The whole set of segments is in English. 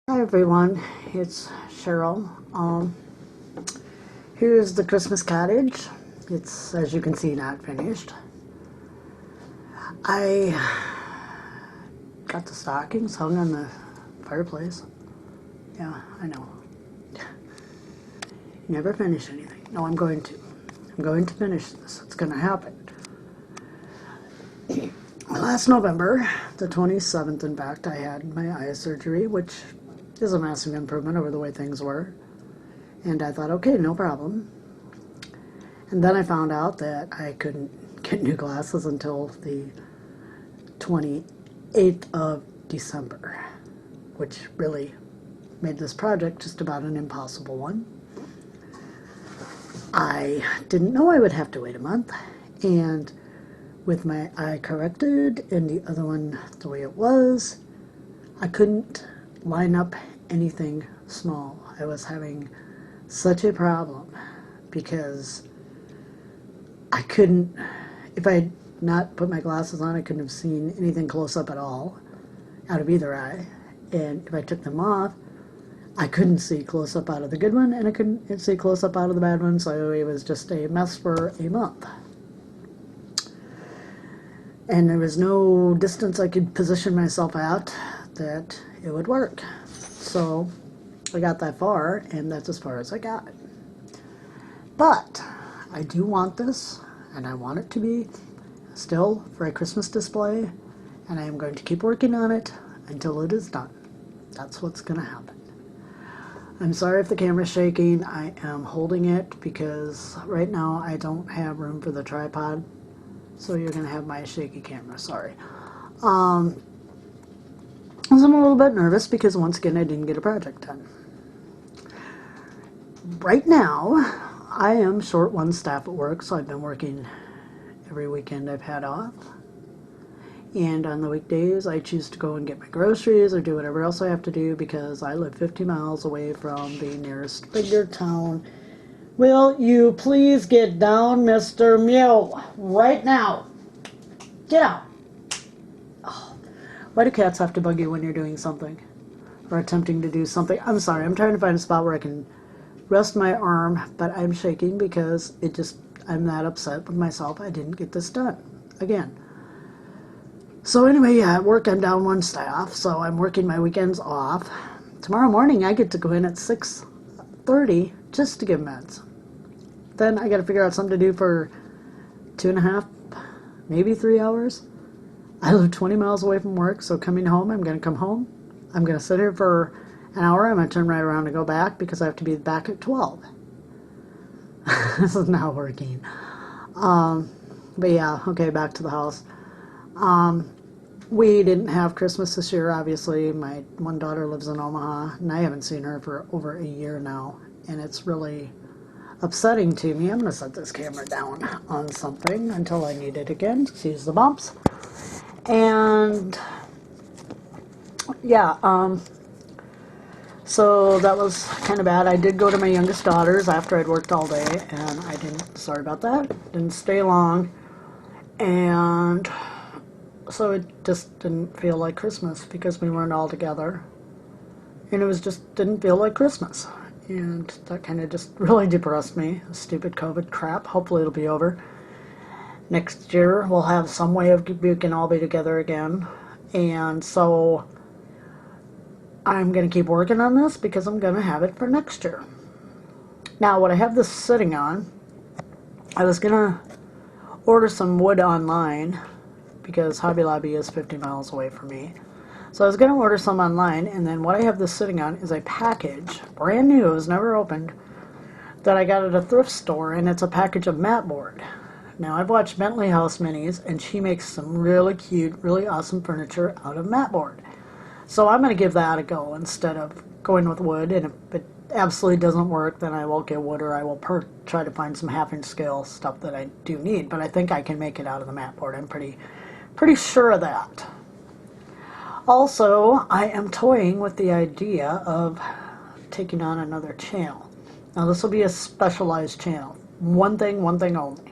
Hi everyone, it's Cheryl. Here's the Christmas cottage. It's, as you can see, not finished. I got the stockings hung on the fireplace. Yeah, I know. Never finish anything. No, I'm going to. I'm going to finish this. It's going to happen. Last November, the 27th, in fact, I had my eye surgery, which is a massive improvement over the way things were. And I thought, okay, no problem. And then I found out that I couldn't get new glasses until the 28th of December, which really made this project just about an impossible one. I didn't know I would have to wait a month, and with my eye corrected and the other one the way it was, I couldn't line up anything small. I was having such a problem because I couldn't, if I had not put my glasses on, I couldn't have seen anything close up at all out of either eye. And if I took them off, I couldn't see close up out of the good one, and I couldn't see close up out of the bad one, so it was just a mess for a month. And there was no distance I could position myself at that it would work. So I got that far, and that's as far as I got. But I do want this, and I want it to be still for a Christmas display, and I am going to keep working on it until it is done. That's what's going to happen. I'm sorry if the camera's shaking. I am holding it because right now I don't have room for the tripod, so you're going to have my shaky camera. Sorry. I'm a little bit nervous because once again I didn't get a project done. Right now I am short one staff at work, so I've been working every weekend I've had off. And on the weekdays, I choose to go and get my groceries or do whatever else I have to do because I live 50 miles away from the nearest bigger town. Will you please get down, Mr. Mew? Right now. Get out. Oh. Why do cats have to bug you when you're doing something? Or attempting to do something? I'm sorry, I'm trying to find a spot where I can rest my arm, but I'm shaking because I'm that upset with myself I didn't get this done. Again. So anyway, yeah, at work I'm down one staff, so I'm working my weekends off. Tomorrow morning I get to go in at 6:30 just to give meds. Then I got to figure out something to do for 2.5, maybe 3 hours. I live 20 miles away from work, so coming home, I'm going to come home. I'm going to sit here for an hour. I'm going to turn right around and go back because I have to be back at 12. This is not working. But yeah, okay, back to the house. We didn't have Christmas this year, obviously. My one daughter lives in Omaha, and I haven't seen her for over a year now, and it's really upsetting to me. I'm going to set this camera down on something until I need it again. Excuse the bumps. And yeah, so that was kind of bad. I did go to my youngest daughter's after I'd worked all day, and sorry about that, didn't stay long, and so it just didn't feel like Christmas because we weren't all together, and it didn't feel like Christmas, and that kind of just really depressed me. Stupid COVID crap. Hopefully it'll be over. Next year we'll have some way of we can all be together again, and so I'm going to keep working on this because I'm going to have it for next year. Now what I have this sitting on, I was going to order some wood online because Hobby Lobby is 50 miles away from me. So I was going to order some online, and then what I have this sitting on is a package, brand new, it was never opened, that I got at a thrift store, and it's a package of mat board. Now I've watched Bentley House Minis, and she makes some really cute, really awesome furniture out of mat board. So I'm going to give that a go instead of going with wood, and if it absolutely doesn't work, then I will get wood, or I will try to find some half-inch scale stuff that I do need, but I think I can make it out of the mat board. I'm pretty sure of that. Also, I am toying with the idea of taking on another channel. Now this will be a specialized channel. One thing only.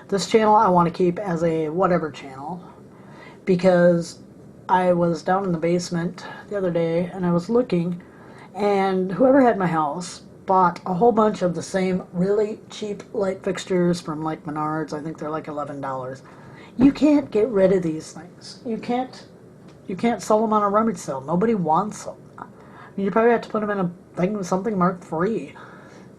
This channel I want to keep as a whatever channel because I was down in the basement the other day and I was looking, and whoever had my house bought a whole bunch of the same really cheap light fixtures from like Menards. I think they're like $11. You can't get rid of these things. You can't sell them on a rummage sale. Nobody wants them. I mean, you probably have to put them in a thing with something marked free.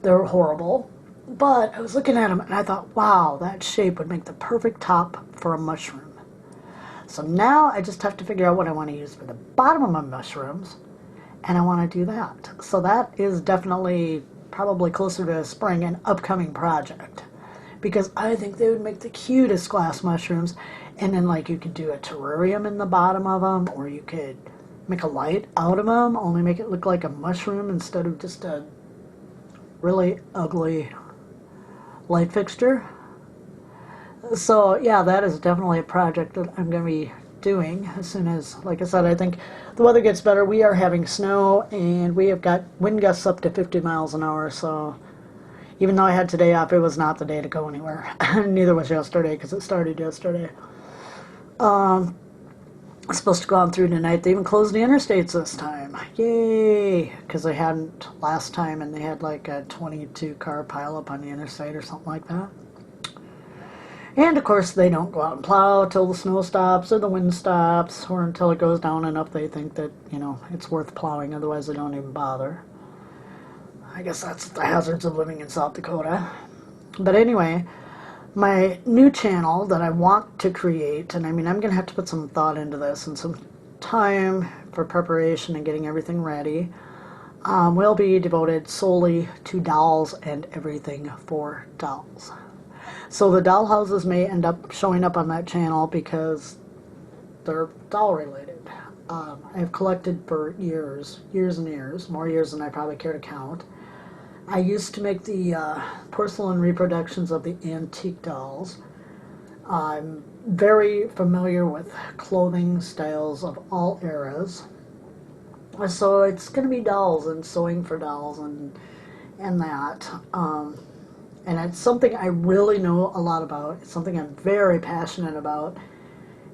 They're horrible. But I was looking at them and I thought, wow, that shape would make the perfect top for a mushroom. So now I just have to figure out what I want to use for the bottom of my mushrooms, and I want to do that. So that is definitely probably closer to spring, an upcoming project, because I think they would make the cutest glass mushrooms. And then like you could do a terrarium in the bottom of them, or you could make a light out of them, only make it look like a mushroom instead of just a really ugly light fixture. So yeah, that is definitely a project that I'm going to be doing as soon as, like I said, I think the weather gets better. We are having snow and we have got wind gusts up to 50 miles an hour. So even though I had today off, it was not the day to go anywhere. Neither was yesterday because it started yesterday. It's supposed to go on through tonight. They even closed the interstates this time. Yay! Because they hadn't last time, and they had like a 22 car pileup on the interstate or something like that. And of course they don't go out and plow till the snow stops or the wind stops, or until it goes down enough they think that, you know, it's worth plowing. Otherwise they don't even bother. I guess that's the hazards of living in South Dakota. But anyway, my new channel that I want to create, and I mean I'm going to have to put some thought into this and some time for preparation and getting everything ready, will be devoted solely to dolls and everything for dolls. So the doll houses may end up showing up on that channel because they're doll related. I've collected for years and years, more years than I probably care to count. I used to make the porcelain reproductions of the antique dolls. I'm very familiar with clothing styles of all eras. So it's going to be dolls and sewing for dolls and that. And it's something I really know a lot about. It's something I'm very passionate about.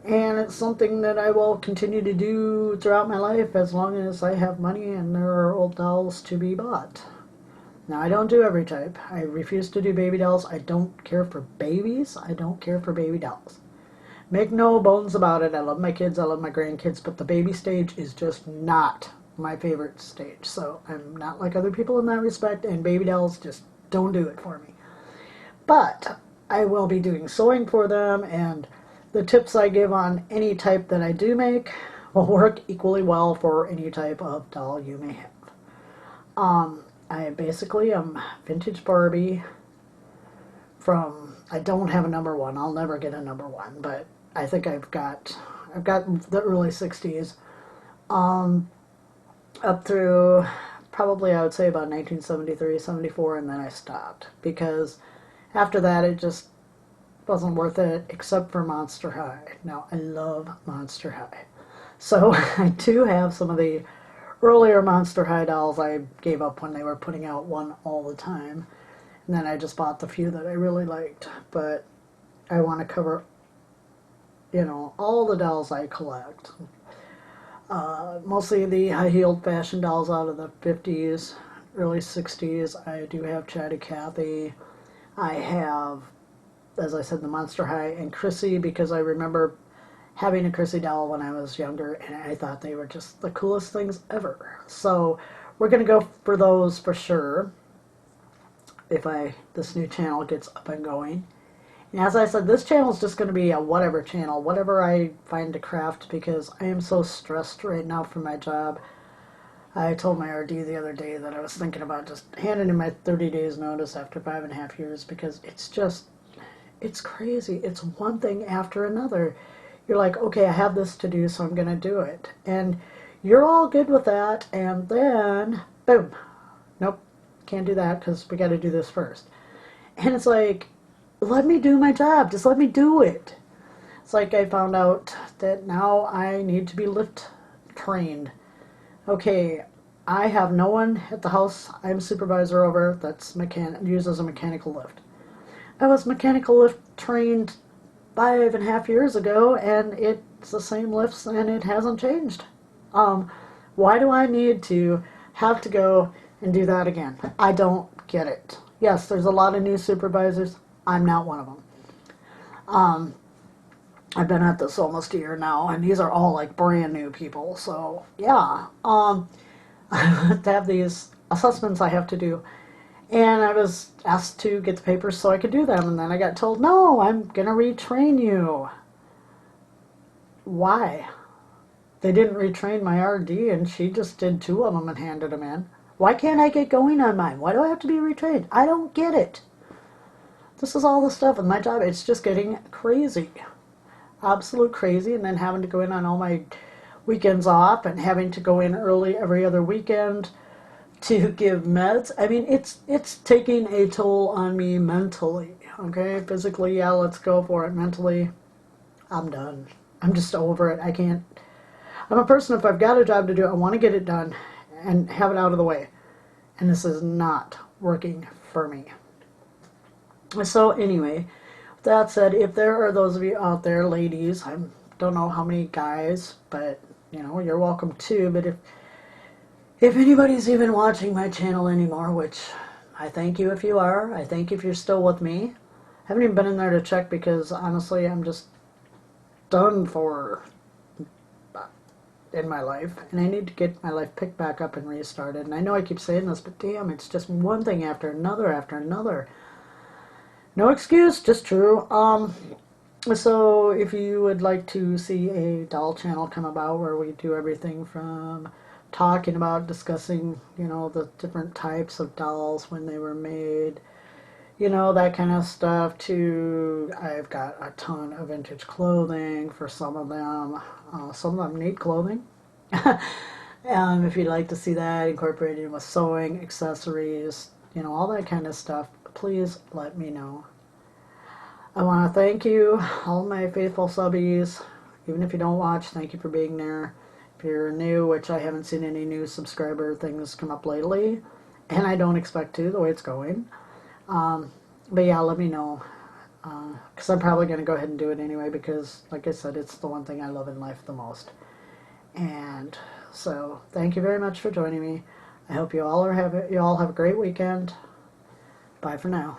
And it's something that I will continue to do throughout my life as long as I have money and there are old dolls to be bought. Now, I don't do every type. I refuse to do baby dolls. I don't care for babies. I don't care for baby dolls. Make no bones about it. I love my kids. I love my grandkids. But the baby stage is just not my favorite stage. So I'm not like other people in that respect. And baby dolls just don't do it for me. But I will be doing sewing for them. And the tips I give on any type that I do make will work equally well for any type of doll you may have. I basically am vintage Barbie from, I don't have a number one. I'll never get a number one, but I think I've got the early 60s up through probably I would say about 1973, 74, and then I stopped because after that it just wasn't worth it except for Monster High. Now I love Monster High. So I do have some of the earlier Monster High dolls I gave up when they were putting out one all the time. And then I just bought the few that I really liked. But I want to cover, you know, all the dolls I collect. Mostly the high-heeled fashion dolls out of the 50s, early 60s. I do have Chatty Cathy. I have, as I said, the Monster High and Chrissy, because I remember having a Chrissy doll when I was younger, and I thought they were just the coolest things ever. So we're going to go for those for sure if this new channel gets up and going. And as I said, this channel is just going to be a whatever channel, whatever I find to craft, because I am so stressed right now from my job. I told my RD the other day that I was thinking about just handing in my 30 days notice after 5.5 years, because it's crazy. It's one thing after another. You're like, okay, I have this to do, so I'm going to do it. And you're all good with that, and then, boom. Nope, can't do that because we got to do this first. And it's like, let me do my job. Just let me do it. It's like I found out that now I need to be lift trained. Okay, I have no one at the house I'm supervisor over that's uses a mechanical lift. I was mechanical lift trained 5.5 years ago, and it It's the same lifts and it hasn't changed. Why do I need to have to go and do that again? I don't get it. Yes, there's a lot of new supervisors. I'm not one of them. I've been at this almost a year now, and these are all like brand new people. So yeah, I have to have these assessments I have to do, and I was asked to get the papers so I could do them, and then I got told, no, I'm gonna retrain you. Why? They didn't retrain my RD, and she just did 2 of them and handed them in. Why can't I get going on mine? Why do I have to be retrained? I don't get it. This is all the stuff with my job. It's just getting crazy. Absolute crazy. And then having to go in on all my weekends off and having to go in early every other weekend to give meds. I mean, it's taking a toll on me mentally. Okay? Physically, yeah, let's go for it. Mentally, I'm done. I'm just over it. I can't. I'm a person, if I've got a job to do, I want to get it done and have it out of the way. And this is not working for me. So anyway, with that said, if there are those of you out there, ladies, I don't know how many guys, but you know, you're welcome too. But if anybody's even watching my channel anymore, which I thank you if you are, I thank you if you're still with me. I haven't even been in there to check because honestly, I'm just done for in my life, and I need to get my life picked back up and restarted. And I know I keep saying this, but damn, it's just one thing after another after another. No excuse, just true. So if you would like to see a doll channel come about where we do everything from talking about, discussing, you know, the different types of dolls when they were made, you know, that kind of stuff, to I've got a ton of vintage clothing for some of them. Some of them need clothing. If you'd like to see that incorporated with sewing, accessories, you know, all that kind of stuff, please let me know. I want to thank you, all my faithful subbies. Even if you don't watch, thank you for being there. If you're new, which I haven't seen any new subscriber things come up lately, and I don't expect to, the way it's going. But yeah, let me know. Because I'm probably going to go ahead and do it anyway, because, like I said, it's the one thing I love in life the most. And so, thank you very much for joining me. I hope you all have a great weekend. Bye for now.